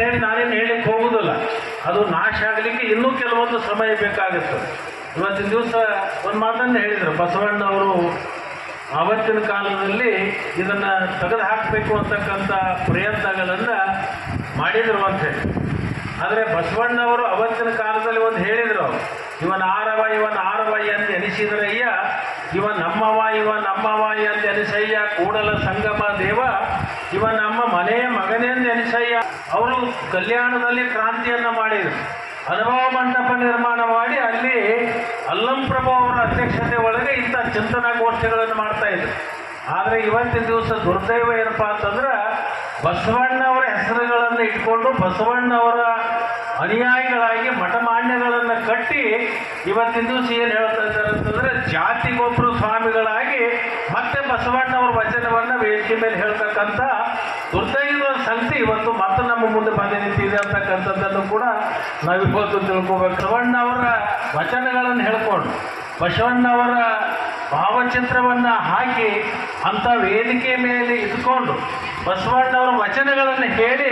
ಅಂತೇಳಿ ನಾನೇನು ಹೇಳಿಕ್ಕೆ ಹೋಗುವುದಿಲ್ಲ. ಅದು ನಾಶ ಆಗಲಿಕ್ಕೆ ಇನ್ನೂ ಕೆಲವೊಂದು ಸಮಯ ಬೇಕಾಗುತ್ತೆ. ಇವತ್ತಿನ ದಿವಸ ಒಂದು ಮಾತನ್ನು ಹೇಳಿದರು ಬಸವಣ್ಣವರು. ಆವತ್ತಿನ ಕಾಲದಲ್ಲಿ ಇದನ್ನು ತೆಗೆದು ಹಾಕಬೇಕು ಅಂತಕ್ಕಂಥ ಪ್ರಯತ್ನಗಳನ್ನು ಮಾಡಿದರು ಅಂಥೇಳಿ. ಆದರೆ ಬಸವಣ್ಣವರು ಅವತ್ತಿನ ಕಾಲದಲ್ಲಿ ಒಂದು ಹೇಳಿದರು, ಇವನ ಆರವ ಎಂದು ಎನಿಸಿದ್ರಯ್ಯ, ಇವ ನಮ್ಮವ ಎಂದು ಎನಿಸಯ್ಯ, ಕೂಡಲ ಸಂಗಮ ದೇವ ಇವ ನಮ್ಮ ಮನೆಯ ಮಗನೆಂದು ಎನಿಸಯ್ಯ. ಅವರು ಕಲ್ಯಾಣದಲ್ಲಿ ಕ್ರಾಂತಿಯನ್ನು ಮಾಡಿದರು. ಅನುಭವ ಮಂಟಪ ನಿರ್ಮಾಣ ಮಾಡಿ ಅಲ್ಲಿ ಅಲ್ಲಂಪ್ರಭು ಅವರ ಅಧ್ಯಕ್ಷತೆ ಒಳಗೆ ಇಂಥ ಚಿಂತನಾ ಗೋಷ್ಠಿಗಳನ್ನು ಮಾಡ್ತಾಯಿದ್ರು. ಆದರೆ ಇವತ್ತಿನ ದಿವಸ ದುರ್ದೈವ ಏನಪ್ಪ ಅಂತಂದ್ರೆ ಬಸವಣ್ಣವರ ಹೆಸರುಗಳನ್ನು ಇಟ್ಕೊಂಡು ಬಸವಣ್ಣವರ ಅನುಯಾಯಿಗಳಾಗಿ ಮಠಮಾನ್ಯಗಳನ್ನು ಕಟ್ಟಿ ಇವತ್ತಿನ ದಿವಸ ಏನು ಹೇಳ್ತಾ ಇದ್ದಾರೆ ಅಂತಂದರೆ ಜಾತಿಗೊಬ್ಬರು ಸ್ವಾಮಿಗಳಾಗಿ ಮತ್ತೆ ಬಸವಣ್ಣವರ ವಚನವನ್ನು ವೇದಿಕೆ ಮೇಲೆ ಹೇಳ್ತಕ್ಕಂಥ ದುರ್ದೈವ ಸಂಗತಿ ಇವತ್ತು ಮತ್ತೆ ನಮ್ಮ ಮುಂದೆ ಬಂದು ನಿಂತಿದೆ ಅಂತಕ್ಕಂಥದ್ದನ್ನು ಕೂಡ ನಾವಿವತ್ತು ತಿಳ್ಕೊಬೇಕು. ಬಸವಣ್ಣವರ ವಚನಗಳನ್ನು ಹೇಳ್ಕೊಂಡು ಬಸವಣ್ಣವರ ಭಾವಚಿತ್ರವನ್ನು ಹಾಕಿ ಅಂಥ ವೇದಿಕೆ ಮೇಲೆ ಇದ್ಕೊಂಡು ಬಸವಣ್ಣವರ ವಚನಗಳನ್ನು ಹೇಳಿ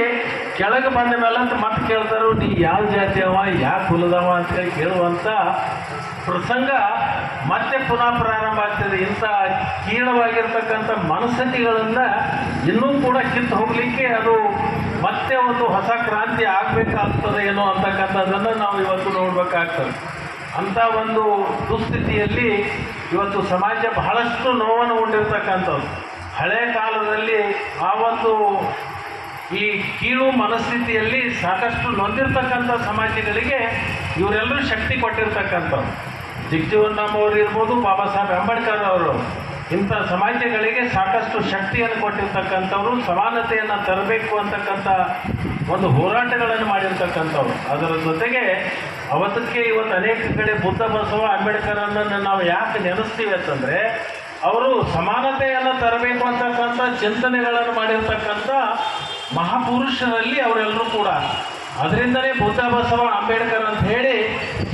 ಕೆಳಗೆ ಬಂದ ಮೇಲೆ ಅಂತ ಮತ್ತೆ ಕೇಳ್ತಾರೋ ನೀ ಯಾವ ಜಾತಿಯವ ಯಾವ ಕುಲದವ ಅಂತೇಳಿ ಕೇಳುವಂಥ ಪ್ರಸಂಗ ಮತ್ತೆ ಪುನಃ ಪ್ರಾರಂಭ ಆಗ್ತದೆ. ಇಂಥ ಕೀಳವಾಗಿರ್ತಕ್ಕಂಥ ಮನಸ್ಥಿತಿಗಳನ್ನು ಇನ್ನೂ ಕೂಡ ಕಿತ್ತು ಹೋಗಲಿಕ್ಕೆ ಅದು ಮತ್ತೆ ಒಂದು ಹೊಸ ಕ್ರಾಂತಿ ಆಗಬೇಕಾಗ್ತದೆ ಏನೋ ಅಂತಕ್ಕಂಥದ್ದನ್ನು ನಾವು ಇವತ್ತು ನೋಡಬೇಕಾಗ್ತದೆ. ಅಂಥ ಒಂದು ದುಸ್ಥಿತಿಯಲ್ಲಿ ಇವತ್ತು ಸಮಾಜ ಬಹಳಷ್ಟು ನೋವನ್ನು ಉಂಡಿರ್ತಕ್ಕಂಥದ್ದು. ಹಳೆ ಕಾಲದಲ್ಲಿ ಆ ಒಂದು ಈ ಕೀಳು ಮನಸ್ಥಿತಿಯಲ್ಲಿ ಸಾಕಷ್ಟು ನೊಂದಿರ್ತಕ್ಕಂಥ ಸಮಾಜಗಳಿಗೆ ಇವರೆಲ್ಲರೂ ಶಕ್ತಿ ಕೊಟ್ಟಿರ್ತಕ್ಕಂಥವ್ರು. ಜಗಜೀವನ್ ರಾಮ್ ಅವರು ಇರ್ಬೋದು, ಬಾಬಾ ಸಾಹೇಬ್ ಅಂಬೇಡ್ಕರ್ ಅವರು ಇಂಥ ಸಮಾಜಗಳಿಗೆ ಸಾಕಷ್ಟು ಶಕ್ತಿಯನ್ನು ಕೊಟ್ಟಿರ್ತಕ್ಕಂಥವ್ರು. ಸಮಾನತೆಯನ್ನು ತರಬೇಕು ಅಂತಕ್ಕಂಥ ಒಂದು ಹೋರಾಟಗಳನ್ನು ಮಾಡಿರ್ತಕ್ಕಂಥವ್ರು. ಅದರ ಜೊತೆಗೆ ಅವತ್ತಕ್ಕೆ ಇವತ್ತು ಅನೇಕ ಕಡೆ ಬುದ್ಧ ಬಸವ ಅಂಬೇಡ್ಕರನ್ನು ನಾವು ಯಾಕೆ ನೆನೆಸ್ತೀವಿ ಅಂತಂದರೆ ಅವರು ಸಮಾನತೆಯನ್ನು ತರಬೇಕು ಅಂತಕ್ಕಂಥ ಚಿಂತನೆಗಳನ್ನು ಮಾಡಿರ್ತಕ್ಕಂಥ ಮಹಾಪುರುಷರಲ್ಲಿ ಅವರೆಲ್ಲರೂ ಕೂಡ. ಅದರಿಂದಲೇ ಬುದ್ಧ ಬಸವ ಅಂಬೇಡ್ಕರ್ ಅಂತ ಹೇಳಿ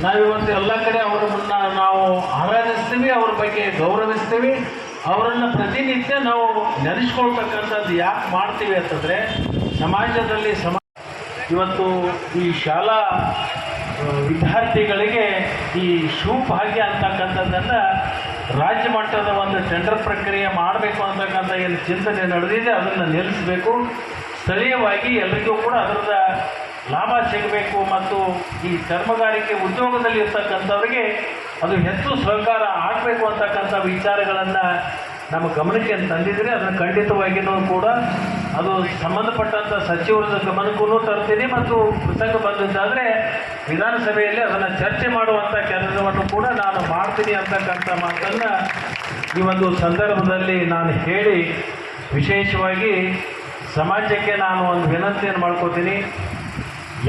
ನಾವಿವತ್ತು ಎಲ್ಲ ಕಡೆ ಅವರನ್ನು ನಾವು ಆರಾಧಿಸ್ತೀವಿ, ಅವ್ರ ಬಗ್ಗೆ ಗೌರವಿಸ್ತೀವಿ, ಅವರನ್ನು ಪ್ರತಿನಿತ್ಯ ನಾವು ನೆನೆಸ್ಕೊಳ್ತಕ್ಕಂಥದ್ದು ಯಾಕೆ ಮಾಡ್ತೀವಿ ಅಂತಂದರೆ ಸಮಾಜದಲ್ಲಿ ಇವತ್ತು ಈ ಶಾಲಾ ವಿದ್ಯಾರ್ಥಿಗಳಿಗೆ ಈ ಶಿವಭಾಗ್ಯ ಅಂತಕ್ಕಂಥದ್ದನ್ನು ರಾಜ್ಯ ಮಟ್ಟದ ಒಂದು ಟೆಂಡರ್ ಪ್ರಕ್ರಿಯೆ ಮಾಡಬೇಕು ಅಂತಕ್ಕಂಥ ಏನು ಚಿಂತನೆ ನಡೆದಿದೆ ಅದನ್ನು ನಿಲ್ಲಿಸಬೇಕು. ಸ್ಥಳೀಯವಾಗಿ ಎಲ್ಲರಿಗೂ ಕೂಡ ಅದರದ ಲಾಭ ಸಿಗಬೇಕು ಮತ್ತು ಈ ಚರ್ಮಗಾರಿಕೆ ಉದ್ಯೋಗದಲ್ಲಿ ಇರ್ತಕ್ಕಂಥವ್ರಿಗೆ ಅದು ಹೆಚ್ಚು ಸಹಕಾರ ಆಗಬೇಕು ಅಂತಕ್ಕಂಥ ವಿಚಾರಗಳನ್ನು ನಮ್ಮ ಗಮನಕ್ಕೆ ತಂದಿದ್ರೆ ಅದನ್ನು ಖಂಡಿತವಾಗಿಯೂ ಕೂಡ ಅದು ಸಂಬಂಧಪಟ್ಟಂಥ ಸಚಿವರ ಗಮನಕ್ಕೂ ತರ್ತೀನಿ ಮತ್ತು ಪ್ರಸಂಗ ಬಂದಿದ್ದಾದರೆ ವಿಧಾನಸಭೆಯಲ್ಲಿ ಅದನ್ನು ಚರ್ಚೆ ಮಾಡುವಂಥ ಕೆಲಸವನ್ನು ಕೂಡ ನಾನು ಮಾಡ್ತೀನಿ ಅಂತಕ್ಕಂಥ ಮಾತನ್ನು ಈ ಒಂದು ಸಂದರ್ಭದಲ್ಲಿ ನಾನು ಹೇಳಿ ವಿಶೇಷವಾಗಿ ಸಮಾಜಕ್ಕೆ ನಾನು ಒಂದು ವಿನಂತಿಯನ್ನು ಮಾಡ್ಕೋತೀನಿ.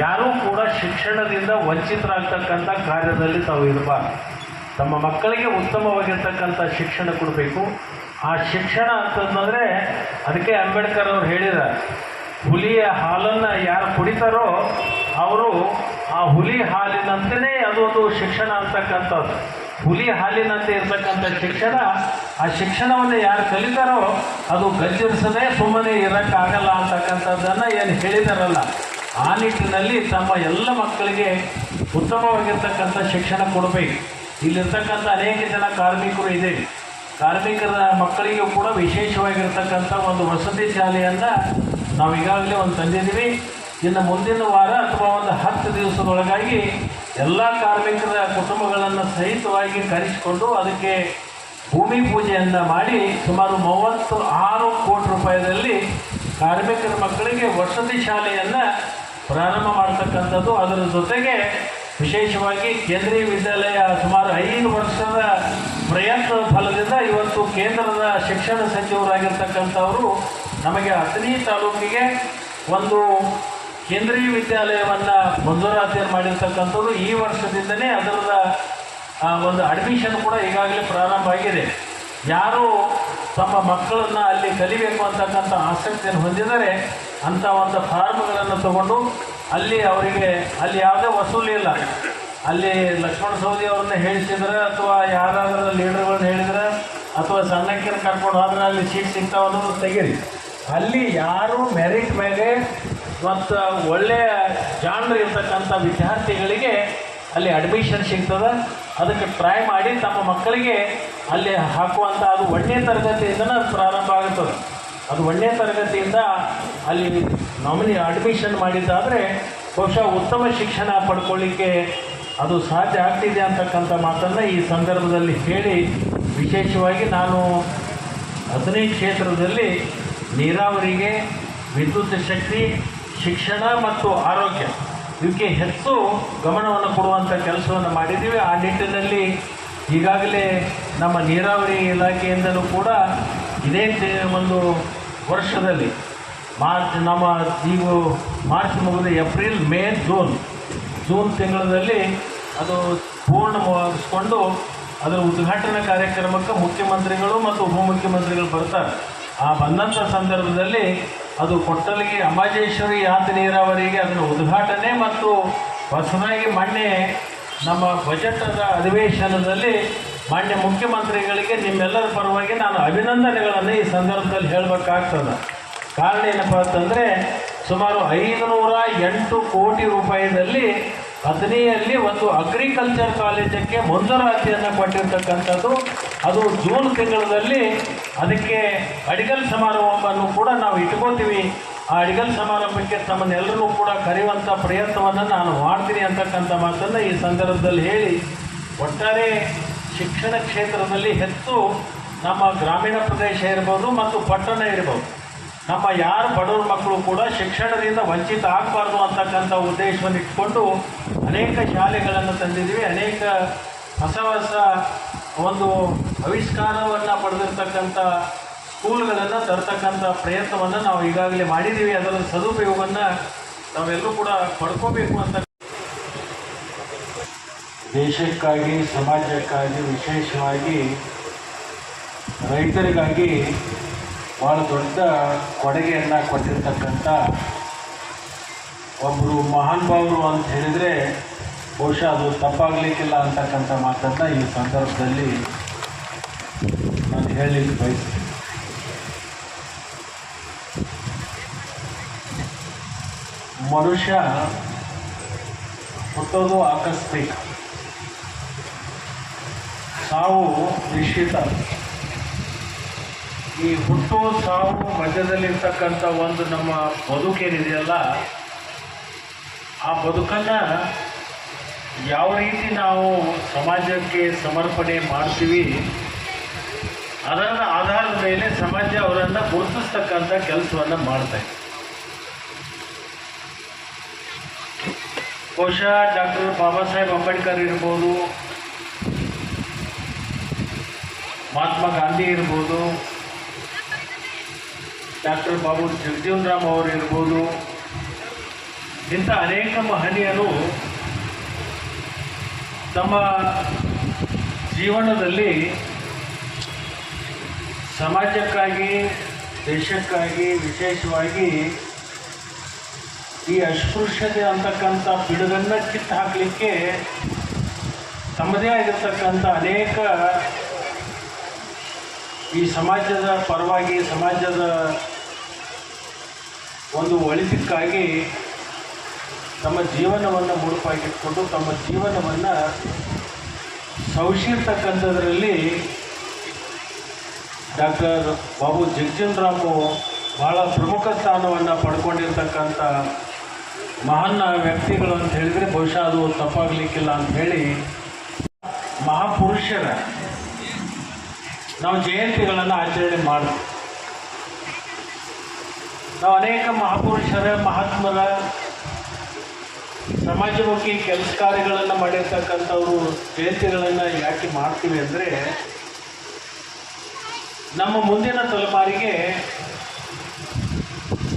ಯಾರೂ ಕೂಡ ಶಿಕ್ಷಣದಿಂದ ವಂಚಿತರಾಗ್ತಕ್ಕಂಥ ಕಾರ್ಯದಲ್ಲಿ ತಾವು ಇರಬಾರ್ದು. ತಮ್ಮ ಮಕ್ಕಳಿಗೆ ಉತ್ತಮವಾಗಿರ್ತಕ್ಕಂಥ ಶಿಕ್ಷಣ ಕೊಡಬೇಕು. ಆ ಶಿಕ್ಷಣ ಅಂತಂದರೆ ಅದಕ್ಕೆ ಅಂಬೇಡ್ಕರ್ ಅವರು ಹೇಳಿದ್ದಾರೆ, ಹುಲಿಯ ಹಾಲನ್ನು ಯಾರು ಕುಡಿತಾರೋ ಅವರು ಆ ಹುಲಿ ಹಾಲಿನಂತೆಯೇ ಅದೊಂದು ಶಿಕ್ಷಣ ಅಂತಕ್ಕಂಥದ್ದು. ಹುಲಿ ಹಾಲಿನಂತೆ ಇರ್ತಕ್ಕಂಥ ಶಿಕ್ಷಣ, ಆ ಶಿಕ್ಷಣವನ್ನು ಯಾರು ಕಲಿತಾರೋ ಅದು ಗಜ್ಜರಿಸದೆ ಸುಮ್ಮನೆ ಇರೋಕ್ಕಾಗಲ್ಲ ಅಂತಕ್ಕಂಥದ್ದನ್ನು ಏನು ಹೇಳಿದಾರಲ್ಲ, ಆ ನಿಟ್ಟಿನಲ್ಲಿ ತಮ್ಮ ಎಲ್ಲ ಮಕ್ಕಳಿಗೆ ಉತ್ತಮವಾಗಿರ್ತಕ್ಕಂಥ ಶಿಕ್ಷಣ ಕೊಡಬೇಕು. ಇಲ್ಲಿರ್ತಕ್ಕಂಥ ಅನೇಕ ಜನ ಕಾರ್ಮಿಕರು ಇದೆ, ಕಾರ್ಮಿಕರ ಮಕ್ಕಳಿಗೂ ಕೂಡ ವಿಶೇಷವಾಗಿರ್ತಕ್ಕಂಥ ಒಂದು ವಸತಿ ಶಾಲೆಯನ್ನು ನಾವು ಈಗಾಗಲೇ ಒಂದು ತಂದಿದ್ದೀವಿ. ಇನ್ನು ಮುಂದಿನ ವಾರ ಅಥವಾ ಒಂದು 10 ದಿವಸದೊಳಗಾಗಿ ಎಲ್ಲ ಕಾರ್ಮಿಕರ ಕುಟುಂಬಗಳನ್ನು ಸಹಿತವಾಗಿ ಕರೆಸಿಕೊಂಡು ಅದಕ್ಕೆ ಭೂಮಿ ಪೂಜೆಯನ್ನು ಮಾಡಿ ಸುಮಾರು 36 ಕೋಟಿ ರೂಪಾಯಿದಲ್ಲಿ ಕಾರ್ಮಿಕರ ಮಕ್ಕಳಿಗೆ ವಸತಿ ಶಾಲೆಯನ್ನು ಪ್ರಾರಂಭ ಮಾಡ್ತಕ್ಕಂಥದ್ದು. ಅದರ ಜೊತೆಗೆ ವಿಶೇಷವಾಗಿ ಕೇಂದ್ರೀಯ ವಿದ್ಯಾಲಯ ಸುಮಾರು 5 ವರ್ಷದ ಪ್ರಯತ್ನದ ಫಲದಿಂದ ಇವತ್ತು ಕೇಂದ್ರದ ಶಿಕ್ಷಣ ಸಚಿವರಾಗಿರ್ತಕ್ಕಂಥವರು ನಮಗೆ ಅಥಣಿ ತಾಲೂಕಿಗೆ ಒಂದು ಕೇಂದ್ರೀಯ ವಿದ್ಯಾಲಯವನ್ನು ಮಂಜೂರಾತಿಯನ್ನು ಮಾಡಿರ್ತಕ್ಕಂಥದ್ದು. ಈ ವರ್ಷದಿಂದಲೇ ಅದರ ಒಂದು ಅಡ್ಮಿಷನ್ ಕೂಡ ಈಗಾಗಲೇ ಪ್ರಾರಂಭ ಆಗಿದೆ. ಯಾರು ತಮ್ಮ ಮಕ್ಕಳನ್ನು ಅಲ್ಲಿ ಕಲಿಬೇಕು ಅಂತಕ್ಕಂಥ ಆಸಕ್ತಿಯನ್ನು ಹೊಂದಿದರೆ ಅಂಥ ಒಂದು ಫಾರ್ಮ್ಗಳನ್ನು ತಗೊಂಡು ಅಲ್ಲಿ ಅವರಿಗೆ ಅಲ್ಲಿ ಯಾವುದೇ ವಸೂಲಿ ಇಲ್ಲ. ಅಲ್ಲಿ ಲಕ್ಷ್ಮಣ ಸವದಿ ಅವ್ರನ್ನ ಹೇಳಿಸಿದ್ರೆ ಅಥವಾ ಯಾರಾದರೂ ಲೀಡರ್ಗಳನ್ನ ಹೇಳಿದ್ರೆ ಅಥವಾ ಸಣ್ಣಕ್ಕಿನ ಕರ್ಕೊಂಡು ಹೋದ್ರೆ ಅಲ್ಲಿ ಸೀಟ್ ಸಿಗ್ತಾವೆ ಅನ್ನೋದು ತೆಗೀರಿ. ಅಲ್ಲಿ ಯಾರು ಮೆರಿಟ್ ಮೇಲೆ ಮತ್ತು ಒಳ್ಳೆಯ ಜಾಣರು ಇರ್ತಕ್ಕಂಥ ವಿದ್ಯಾರ್ಥಿಗಳಿಗೆ ಅಲ್ಲಿ ಅಡ್ಮಿಷನ್ ಸಿಗ್ತದೆ. ಅದಕ್ಕೆ ಟ್ರೈ ಮಾಡಿ ತಮ್ಮ ಮಕ್ಕಳಿಗೆ ಅಲ್ಲಿ ಹಾಕುವಂಥ ಅದು 1ನೇ ತರಗತಿಯಿಂದನೇ ಪ್ರಾರಂಭ ಆಗುತ್ತದೆ. ಅದು 1ನೇ ತರಗತಿಯಿಂದ ಅಲ್ಲಿ ಅಡ್ಮಿಷನ್ ಮಾಡಿದ್ದಾದರೆ ಬಹುಶಃ ಉತ್ತಮ ಶಿಕ್ಷಣ ಪಡ್ಕೊಳ್ಳಿಕ್ಕೆ ಅದು ಸಾಧ್ಯ ಆಗ್ತಿದೆ ಅಂತಕ್ಕಂಥ ಮಾತನ್ನು ಈ ಸಂದರ್ಭದಲ್ಲಿ ಹೇಳಿ, ವಿಶೇಷವಾಗಿ ನಾನು 15 ಕ್ಷೇತ್ರದಲ್ಲಿ ನೀರಾವರಿಗೆ, ವಿದ್ಯುತ್ ಶಕ್ತಿ, ಶಿಕ್ಷಣ ಮತ್ತು ಆರೋಗ್ಯ ಇವಕ್ಕೆ ಹೆಚ್ಚು ಗಮನವನ್ನು ಕೊಡುವಂಥ ಕೆಲಸವನ್ನು ಮಾಡಿದ್ದೀವಿ. ಆ ನಿಟ್ಟಿನಲ್ಲಿ ಈಗಾಗಲೇ ನಮ್ಮ ನೀರಾವರಿ ಇಲಾಖೆಯಿಂದಲೂ ಕೂಡ ಇದೇ ಒಂದು ವರ್ಷದಲ್ಲಿ ಈಗ ಮಾರ್ಚ್ ಮುಗಿದು ಏಪ್ರಿಲ್, ಮೇ, ಜೂನ್ ತಿಂಗಳಲ್ಲಿ ಅದು ಪೂರ್ಣವಾಗಿಸ್ಕೊಂಡು ಅದರ ಉದ್ಘಾಟನಾ ಕಾರ್ಯಕ್ರಮಕ್ಕೆ ಮುಖ್ಯಮಂತ್ರಿಗಳು ಮತ್ತು ಉಪಮುಖ್ಯಮಂತ್ರಿಗಳು ಬರ್ತಾರೆ. ಆ ಬಂದಂಥ ಸಂದರ್ಭದಲ್ಲಿ ಅದು ಕೊಟ್ಟಲಿಗೆ ಅಮಾಜೇಶ್ವರಿ ಯಾತ ನೀರಾವರಿಗೆ ಅದರ ಉದ್ಘಾಟನೆ ಮತ್ತು ಹೊಸದಾಗಿ ಮೊನ್ನೆ ನಮ್ಮ ಬಜೆಟದ ಅಧಿವೇಶನದಲ್ಲಿ ಮಾನ್ಯ ಮುಖ್ಯಮಂತ್ರಿಗಳಿಗೆ ನಿಮ್ಮೆಲ್ಲರ ಪರವಾಗಿ ನಾನು ಅಭಿನಂದನೆಗಳನ್ನು ಈ ಸಂದರ್ಭದಲ್ಲಿ ಹೇಳಬೇಕಾಗ್ತದೆ. ಕಾರಣ ಏನಪ್ಪ ಅಂತಂದರೆ ಸುಮಾರು 508 ಕೋಟಿ ರೂಪಾಯಿದಲ್ಲಿ ಅಥಣಿಯಲ್ಲಿ ಒಂದು ಅಗ್ರಿಕಲ್ಚರ್ ಕಾಲೇಜಕ್ಕೆ ಮಂಜೂರಾತಿಯನ್ನು ಕೊಟ್ಟಿರ್ತಕ್ಕಂಥದ್ದು. ಅದು ಜೂನ್ ತಿಂಗಳಲ್ಲಿ ಅದಕ್ಕೆ ಅಡಿಗಲ್ ಸಮಾರಂಭವನ್ನು ಕೂಡ ನಾವು ಇಟ್ಕೋತೀವಿ. ಆ ಅಡಿಗಲ್ ಸಮಾರಂಭಕ್ಕೆ ತಮ್ಮನ್ನೆಲ್ಲರೂ ಕೂಡ ಕರೆಯುವಂಥ ಪ್ರಯತ್ನವನ್ನು ನಾನು ಮಾಡ್ತೀನಿ ಅಂತಕ್ಕಂಥ ಮಾತನ್ನು ಈ ಸಂದರ್ಭದಲ್ಲಿ ಹೇಳಿ, ಒಟ್ಟಾರೆ ಶಿಕ್ಷಣ ಕ್ಷೇತ್ರದಲ್ಲಿ ಹೆಚ್ಚು ನಮ್ಮ ಗ್ರಾಮೀಣ ಪ್ರದೇಶ ಇರ್ಬೋದು ಮತ್ತು ಪಟ್ಟಣ ಇರ್ಬೋದು, ನಮ್ಮ ಯಾರು ಬಡವ್ರ ಮಕ್ಕಳು ಕೂಡ ಶಿಕ್ಷಣದಿಂದ ವಂಚಿತ ಆಗಬಾರ್ದು ಅಂತಕ್ಕಂಥ ಉದ್ದೇಶವನ್ನು ಇಟ್ಕೊಂಡು ಅನೇಕ ಶಾಲೆಗಳನ್ನು ತಂದಿದ್ದೀವಿ. ಅನೇಕ ಹೊಸ ಒಂದು ಆವಿಷ್ಕಾರವನ್ನು ಪಡೆದಿರ್ತಕ್ಕಂಥ ಸ್ಕೂಲ್ಗಳನ್ನು ತರ್ತಕ್ಕಂಥ ಪ್ರಯತ್ನವನ್ನು ನಾವು ಈಗಾಗಲೇ ಮಾಡಿದ್ದೀವಿ. ಅದರ ಸದುಪಯೋಗವನ್ನು ನಾವೆಲ್ಲರೂ ಕೂಡ ಪಡ್ಕೋಬೇಕು ಅಂತ ದೇಶಕ್ಕಾಗಿ, ಸಮಾಜಕ್ಕಾಗಿ, ವಿಶೇಷವಾಗಿ ರೈತರಿಗಾಗಿ ಭಾಳ ದೊಡ್ಡ ಕೊಡುಗೆಯನ್ನು ಕೊಟ್ಟಿರ್ತಕ್ಕಂಥ ಒಬ್ಬರು ಮಹಾನುಭಾವರು ಅಂತ ಹೇಳಿದರೆ ಬಹುಶಃ ಅದು ತಪ್ಪಾಗಲಿಕ್ಕಿಲ್ಲ ಅಂತಕ್ಕಂಥ ಮಾತನ್ನು ಈ ಸಂದರ್ಭದಲ್ಲಿ ನಾನು ಹೇಳಲಿಕ್ಕೆ ಬಯಸ್ತೀನಿ. ಮನುಷ್ಯ ಹುಟ್ಟೋದು ಆಕಸ್ಮಿಕ, ಸಾವು ನಿಶ್ಚಿತ. ಈ ಹುಟ್ಟು ಸಾವು ಮಧ್ಯದಲ್ಲಿರ್ತಕ್ಕಂಥ ಒಂದು ನಮ್ಮ ಬದುಕೇನಿದೆಯಲ್ಲ, ಆ ಬದುಕನ್ನು ಯಾವ ರೀತಿ ನಾವು ಸಮಾಜಕ್ಕೆ ಸಮರ್ಪಣೆ ಮಾಡ್ತೀವಿ ಅದರ ಆಧಾರದ ಮೇಲೆ ಸಮಾಜ ಅವರನ್ನು ಗುರುತಿಸ್ತಕ್ಕಂಥ ಕೆಲಸವನ್ನು ಮಾಡ್ತಾ ಇದೆ. ಬಹುಶಃ ಡಾಕ್ಟರ್ ಬಾಬಾ ಸಾಹೇಬ್ ಅಂಬೇಡ್ಕರ್ ಇರ್ಬೋದು, ಮಹಾತ್ಮ ಗಾಂಧಿ ಇರ್ಬೋದು, ಡಾಕ್ಟರ್ ಬಾಬು ಜಗಜೀವನ್ ರಾಮ್ ಅವರು ಇರ್ಬೋದು, ಇಂಥ ಅನೇಕ ಮಹನೀಯರು ತಮ್ಮ ಜೀವನದಲ್ಲಿ ಸಮಾಜಕ್ಕಾಗಿ, ದೇಶಕ್ಕಾಗಿ, ವಿಶೇಷವಾಗಿ ಈ ಅಸ್ಪೃಶ್ಯತೆ ಅಂತಕ್ಕಂಥ ಪಿಡುಗನ್ನು ಕಿತ್ತು ಹಾಕಲಿಕ್ಕೆ ತಮ್ಮದೇ ಆಗಿರ್ತಕ್ಕಂಥ ಅನೇಕ ಈ ಸಮಾಜದ ಪರವಾಗಿ, ಸಮಾಜದ ಒಂದು ಒಳಿತಿಕ್ಕಾಗಿ ತಮ್ಮ ಜೀವನವನ್ನು ಮುಡುಪಾಗಿಟ್ಕೊಂಡು ತಮ್ಮ ಜೀವನವನ್ನು ಸವಿಸಿರ್ತಕ್ಕಂಥದ್ರಲ್ಲಿ ಡಾಕ್ಟರ್ ಬಾಬು ಜಗಜೀವನ್ ರಾಮ್ ಭಾಳ ಪ್ರಮುಖ ಸ್ಥಾನವನ್ನು ಪಡ್ಕೊಂಡಿರ್ತಕ್ಕಂಥ ಮಹಾನ್ ವ್ಯಕ್ತಿಗಳು ಅಂತ ಹೇಳಿದರೆ ಬಹುಶಃ ಅದು ತಪ್ಪಾಗಲಿಕ್ಕಿಲ್ಲ ಅಂತ ಹೇಳಿ, ಮಹಾಪುರುಷರ ನಾವು ಜಯಂತಿಗಳನ್ನು ಆಚರಣೆ ಮಾಡ್ತೀವಿ. ನಾವು ಅನೇಕ ಮಹಾಪುರುಷರ, ಮಹಾತ್ಮರ ಸಮಾಜಮುಖಿ ಕೆಲಸ ಕಾರ್ಯಗಳನ್ನು ಮಾಡಿರ್ತಕ್ಕಂಥವರು ಜಯಂತಿಗಳನ್ನು ಯಾಕೆ ಮಾಡ್ತೀವಿ ಅಂದರೆ, ನಮ್ಮ ಮುಂದಿನ ತಲೆಮಾರಿಗೆ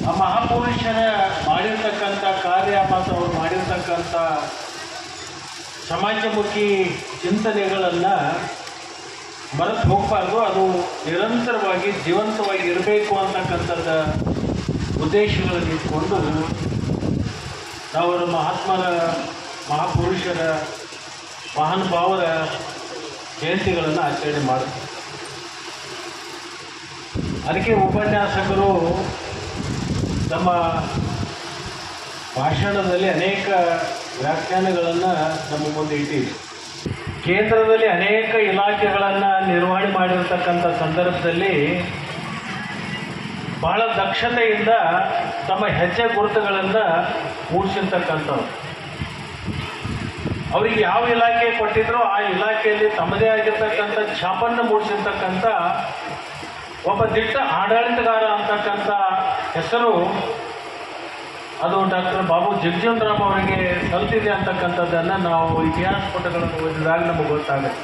ಆ ಮಹಾಪುರುಷರ ಮಾಡಿರ್ತಕ್ಕಂಥ ಕಾರ್ಯ ಮತ್ತು ಅವರು ಮಾಡಿರ್ತಕ್ಕಂಥ ಸಮಾಜಮುಖಿ ಚಿಂತನೆಗಳನ್ನು ಮರೆತು ಹೋಗಬಾರ್ದು. ಅದು ನಿರಂತರವಾಗಿ ಜೀವಂತವಾಗಿ ಇರಬೇಕು ಅಂತಕ್ಕಂಥದ್ದು ಉದ್ದೇಶಗಳನ್ನು ಇಟ್ಕೊಂಡು ನಾವು ಮಹಾತ್ಮರ, ಮಹಾಪುರುಷರ, ಮಹಾನುಭಾವರ ಜಯಂತಿಗಳನ್ನು ಆಚರಣೆ ಮಾಡ್ತೀವಿ. ಅದಕ್ಕೆ ಉಪನ್ಯಾಸಕರು ತಮ್ಮ ಭಾಷಣದಲ್ಲಿ ಅನೇಕ ವ್ಯಾಖ್ಯಾನಗಳನ್ನು ನಮ್ಮ ಮುಂದೆ ಇಟ್ಟಿದೆ. ಕೇಂದ್ರದಲ್ಲಿ ಅನೇಕ ಇಲಾಖೆಗಳನ್ನು ನಿರ್ವಹಣೆ ಮಾಡಿರತಕ್ಕಂಥ ಸಂದರ್ಭದಲ್ಲಿ ಬಹಳ ದಕ್ಷತೆಯಿಂದ ತಮ್ಮ ಹೆಜ್ಜೆ ಗುರುತುಗಳನ್ನು ಮೂಡಿಸಿರ್ತಕ್ಕಂಥವ್ರು. ಅವರಿಗೆ ಯಾವ ಇಲಾಖೆ ಕೊಟ್ಟಿದ್ರೋ ಆ ಇಲಾಖೆಯಲ್ಲಿ ತಮ್ಮದೇ ಆಗಿರ್ತಕ್ಕಂಥ ಛಾಪನ್ನು ಮೂಡಿಸಿರ್ತಕ್ಕಂಥ ಒಬ್ಬ ದಿಟ್ಟ ಆಡಳಿತಗಾರ ಅಂತಕ್ಕಂಥ ಹೆಸರು ಅದು ಡಾಕ್ಟರ್ ಬಾಬು ಜಗಜೀವನ್ ರಾಮ್ ಅವರಿಗೆ ಸಲ್ತಿದೆ ಅಂತಕ್ಕಂಥದ್ದನ್ನು ನಾವು ಇತಿಹಾಸ ಪುಟಗಳನ್ನು ಓದಿದಾಗ ನಮಗೆ ಗೊತ್ತಾಗುತ್ತೆ.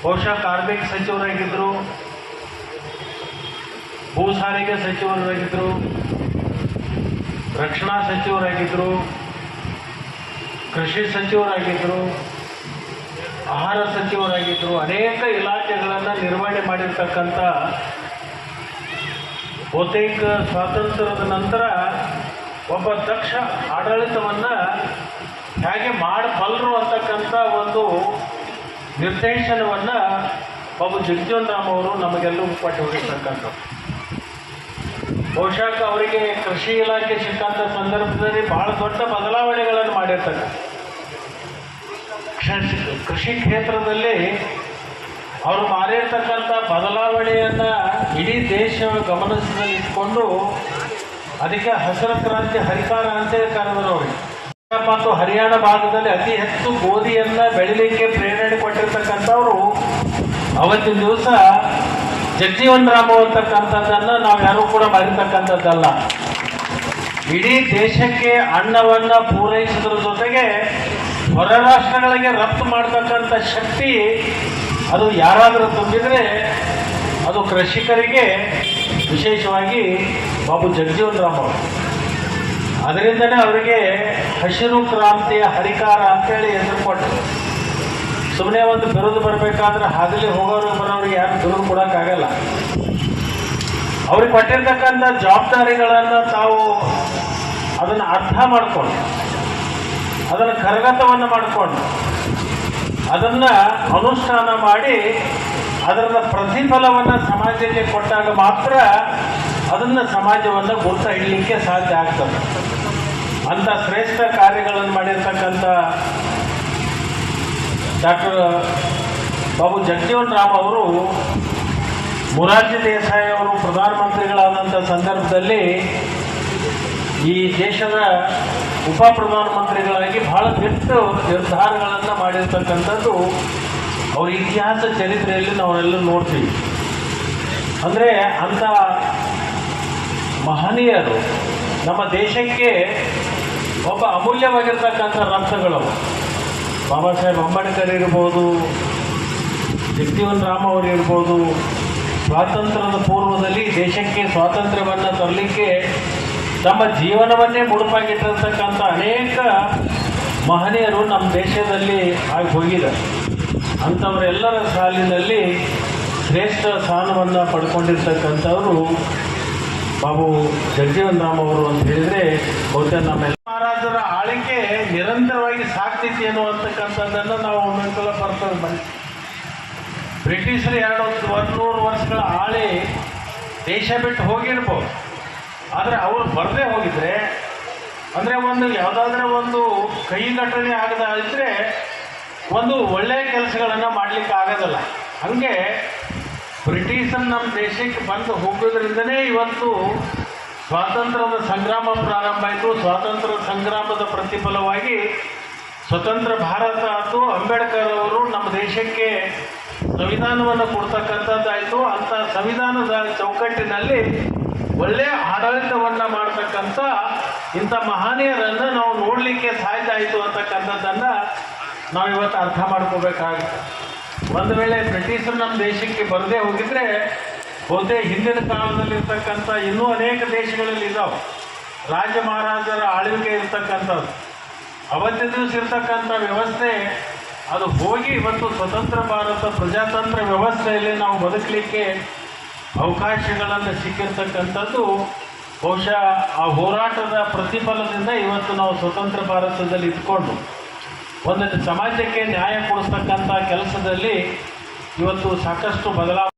ಬಹುಶಃ ಕಾರ್ಮಿಕ ಸಚಿವರಾಗಿದ್ದರು, ಭೂ ಸಾರಿಗೆ ಸಚಿವರಾಗಿದ್ದರು, ರಕ್ಷಣಾ ಸಚಿವರಾಗಿದ್ದರು, ಕೃಷಿ ಸಚಿವರಾಗಿದ್ದರು, ಆಹಾರ ಸಚಿವರಾಗಿದ್ದರು. ಅನೇಕ ಇಲಾಖೆಗಳನ್ನು ನಿರ್ವಹಣೆ ಮಾಡಿರ್ತಕ್ಕಂಥ ಬಹುತೇಕ ಸ್ವಾತಂತ್ರ್ಯದ ನಂತರ ಒಬ್ಬ ದಕ್ಷ ಆಡಳಿತವನ್ನು ಹೇಗೆ ಮಾಡಬಲ್ಲರು ಅಂತಕ್ಕಂಥ ಒಂದು ನಿರ್ದೇಶನವನ್ನು ಬಾಬು ಜಗಜೀವನ್ ರಾಮ್ ಅವರು ನಮಗೆಲ್ಲರಿಗೂ ಕೊಟ್ಟು ಹೋಗಿರ್ತಕ್ಕಂಥದ್ದು. ಬಹುಶಃ ಅವರಿಗೆ ಕೃಷಿ ಇಲಾಖೆ ಸಿಕ್ಕಂಥ ಸಂದರ್ಭದಲ್ಲಿ ಬಹಳ ದೊಡ್ಡ ಬದಲಾವಣೆಗಳನ್ನು ಮಾಡಿರ್ತಕ್ಕಂಥ ಕೃಷಿ ಕ್ಷೇತ್ರದಲ್ಲಿ ಅವರು ಮಾಡಿರ್ತಕ್ಕಂಥ ಬದಲಾವಣೆಯನ್ನು ಇಡೀ ದೇಶ ಗಮನಿಸದಲ್ಲಿ ಇಟ್ಕೊಂಡು ಅದಕ್ಕೆ ಹಸಿರು ಕ್ರಾಂತಿ ಹರಿಕಾರ ಅಂತೇಳಿ ಕರೆದರು. ಅವರಿಗೆ ಮತ್ತು ಹರಿಯಾಣ ಭಾಗದಲ್ಲಿ ಅತಿ ಹೆಚ್ಚು ಗೋಧಿಯನ್ನು ಬೆಳಿಲಿಕ್ಕೆ ಪ್ರೇರಣೆ ಕೊಟ್ಟಿರ್ತಕ್ಕಂಥವ್ರು ಅವತ್ತಿನ ದಿವಸ ಜಗಜೀವನ್ ರಾಮ್ ಅಂತಕ್ಕಂಥದ್ದನ್ನು ನಾವು ಯಾರೂ ಕೂಡ ಮರಿತಕ್ಕಂಥದ್ದಲ್ಲ. ಇಡೀ ದೇಶಕ್ಕೆ ಅನ್ನವನ್ನು ಪೂರೈಸೋದ್ರ ಜೊತೆಗೆ ಹೊರ ರಾಷ್ಟ್ರಗಳಿಗೆ ರಫ್ತು ಮಾಡ್ತಕ್ಕಂಥ ಶಕ್ತಿ ಅದು ಯಾರಾದರೂ ತುಂಬಿದರೆ ಅದು ಕೃಷಿಕರಿಗೆ, ವಿಶೇಷವಾಗಿ ಬಾಬು ಜಗಜೀವನ್ ರಾಮ್ ಅವರು. ಅದರಿಂದನೇ ಅವರಿಗೆ ಹಸಿರು ಕ್ರಾಂತಿಯ ಹರಿಕಾರ ಅಂತೇಳಿ ಹೆಸರು ಕೊಟ್ಟರು. ಸುಮ್ಮನೆ ಒಂದು ಬಿರುದು ಬರಬೇಕಾದ್ರೆ ಹಗಲಿ ಹೋಗೋರು ಬರೋರಿಗೆ ಯಾರು ಬಿರುದು ಕೊಡೋಕ್ಕಾಗಲ್ಲ. ಅವ್ರಿಗೆ ಕೊಟ್ಟಿರ್ತಕ್ಕಂಥ ಜವಾಬ್ದಾರಿಗಳನ್ನು ತಾವು ಅದನ್ನು ಅರ್ಥ ಮಾಡಿಕೊಂಡು, ಅದನ್ನು ಕರಗತವನ್ನು ಮಾಡಿಕೊಂಡು, ಅದನ್ನು ಅನುಷ್ಠಾನ ಮಾಡಿ ಅದರ ಪ್ರತಿಫಲವನ್ನು ಸಮಾಜಕ್ಕೆ ಕೊಟ್ಟಾಗ ಮಾತ್ರ ಅದನ್ನು ಸಮಾಜವನ್ನು ಗುರುತ ಹಿಡಲಿಕ್ಕೆ ಸಾಧ್ಯ ಆಗ್ತದೆ. ಅಂಥ ಶ್ರೇಷ್ಠ ಕಾರ್ಯಗಳನ್ನು ಮಾಡಿರ್ತಕ್ಕಂಥ ಡಾಕ್ಟರ್ ಬಾಬು ಜಗಜೀವನ್ ರಾಮ್ ಅವರು ಮೊರಾರ್ಜಿ ದೇಸಾಯಿ ಅವರು ಪ್ರಧಾನಮಂತ್ರಿಗಳಾದಂಥ ಸಂದರ್ಭದಲ್ಲಿ ಈ ದೇಶದ ಉಪ ಪ್ರಧಾನಮಂತ್ರಿಗಳಾಗಿ ಬಹಳ ದಿಟ್ಟ ನಿರ್ಧಾರಗಳನ್ನು ಮಾಡಿರ್ತಕ್ಕಂಥದ್ದು ಅವ್ರ ಇತಿಹಾಸ ಚರಿತ್ರೆಯಲ್ಲಿ ನಾವೆಲ್ಲ ನೋಡ್ತೀವಿ. ಅಂದರೆ ಅಂಥ ಮಹನೀಯರು ನಮ್ಮ ದೇಶಕ್ಕೆ ಒಬ್ಬ ಅಮೂಲ್ಯವಾಗಿರ್ತಕ್ಕಂಥ ರತ್ನಗಳು. ಬಾಬಾ ಸಾಹೇಬ್ ಅಂಬೇಡ್ಕರ್ ಇರ್ಬೋದು, ಜಗಜೀವನ್ ರಾಮ್ ಅವರು ಇರ್ಬೋದು. ಸ್ವಾತಂತ್ರ್ಯದ ಪೂರ್ವದಲ್ಲಿ ದೇಶಕ್ಕೆ ಸ್ವಾತಂತ್ರ್ಯವನ್ನು ತರಲಿಕ್ಕೆ ತಮ್ಮ ಜೀವನವನ್ನೇ ಮುಡುಪಾಗಿಟ್ಟಿರ್ತಕ್ಕಂಥ ಅನೇಕ ಮಹನೀಯರು ನಮ್ಮ ದೇಶದಲ್ಲಿ ಆಗಿ ಹೋಗಿದ್ದಾರೆ. ಅಂಥವರೆಲ್ಲರ ಸಾಲಿನಲ್ಲಿ ಶ್ರೇಷ್ಠ ಸ್ಥಾನವನ್ನು ಪಡ್ಕೊಂಡಿರ್ತಕ್ಕಂಥವರು ಬಾಬು ಜಗಜೀವನ್ ರಾಮ್ ಅವರು ಅಂತ ಹೇಳಿದರೆ ಬಹುತೇಕ ನಮ್ಮೆಲ್ಲ ಮಹಾರಾಜರ ಆಳಿಕೆ ನಿರಂತರವಾಗಿ ಸಾಕ್ತಿತ್ತು ಅನ್ನುವಂತಕ್ಕಂಥದ್ದನ್ನು ನಾವು ಒಂದೊಂದ್ಸಲ ಬರ್ತದೆ ಬಂದು. ಬ್ರಿಟಿಷರು 200 ವರ್ಷಗಳ ಆಳಿ ದೇಶ ಬಿಟ್ಟು ಹೋಗಿರ್ಬೋದು, ಆದರೆ ಅವರು ಬರದೇ ಹೋಗಿದ್ರೆ, ಅಂದರೆ ಒಂದು ಯಾವುದಾದ್ರೂ ಒಂದು ಕೈಗಟ್ಟನೆ ಆಗದ ಇದ್ದರೆ ಒಂದು ಒಳ್ಳೆಯ ಕೆಲಸಗಳನ್ನು ಮಾಡಲಿಕ್ಕೆ ಆಗೋದಿಲ್ಲ. ಹಾಗೆ ಬ್ರಿಟಿಷರು ನಮ್ಮ ದೇಶಕ್ಕೆ ಬಂದು ಹೋಗೋದ್ರಿಂದನೇ ಇವತ್ತು ಸ್ವಾತಂತ್ರ್ಯದ ಸಂಗ್ರಾಮ ಪ್ರಾರಂಭ ಆಯಿತು. ಸ್ವಾತಂತ್ರ್ಯ ಸಂಗ್ರಾಮದ ಪ್ರತಿಫಲವಾಗಿ ಸ್ವತಂತ್ರ ಭಾರತ ಆಯಿತು. ಅಂಬೇಡ್ಕರ್ ಅವರು ನಮ್ಮ ದೇಶಕ್ಕೆ ಸಂವಿಧಾನವನ್ನು ಕೊಡ್ತಕ್ಕಂಥದ್ದಾಯಿತು. ಅಂಥ ಸಂವಿಧಾನದ ಚೌಕಟ್ಟಿನಲ್ಲಿ ಒಳ್ಳೆಯ ಆಡಳಿತವನ್ನು ಮಾಡ್ತಕ್ಕಂಥ ಇಂಥ ಮಹನೀಯರನ್ನು ನಾವು ನೋಡಲಿಕ್ಕೆ ಸಾಧ್ಯ ಆಯಿತು ಅಂತಕ್ಕಂಥದ್ದನ್ನು ನಾವು ಇವತ್ತು ಅರ್ಥ ಮಾಡ್ಕೋಬೇಕಾಗುತ್ತೆ. ಒಂದು ವೇಳೆ ಬ್ರಿಟಿಷರು ನಮ್ಮ ದೇಶಕ್ಕೆ ಬರದೇ ಹೋಗಿದ್ರೆ ಬಹುತೇಕ ಹಿಂದಿನ ಕಾಲದಲ್ಲಿರ್ತಕ್ಕಂಥ ಇನ್ನೂ ಅನೇಕ ದೇಶಗಳಲ್ಲಿ ಇದ್ದಾವೆ ರಾಜ್ಯ ಮಹಾರಾಜರ ಆಳ್ವಿಕೆ ಇರ್ತಕ್ಕಂಥದ್ದು. ಅವತ್ತಿನ ದಿವಸ ಇರ್ತಕ್ಕಂಥ ವ್ಯವಸ್ಥೆ ಅದು ಹೋಗಿ ಇವತ್ತು ಸ್ವತಂತ್ರ ಭಾರತ ಪ್ರಜಾತಂತ್ರ ವ್ಯವಸ್ಥೆಯಲ್ಲಿ ನಾವು ಬದುಕಲಿಕ್ಕೆ ಅವಕಾಶಗಳನ್ನು ಸಿಕ್ಕಿರ್ತಕ್ಕಂಥದ್ದು ಬಹುಶಃ ಆ ಹೋರಾಟದ ಪ್ರತಿಫಲದಿಂದ ಇವತ್ತು ನಾವು ಸ್ವತಂತ್ರ ಭಾರತದಲ್ಲಿ ಇದ್ಕೊಂಡು ಒಂದು ಸಮಾಜಕ್ಕೆ ನ್ಯಾಯ ಕೊಡಿಸ್ತಕ್ಕಂಥ ಕೆಲಸದಲ್ಲಿ ಇವತ್ತು ಸಾಕಷ್ಟು ಬದಲಾವಣೆ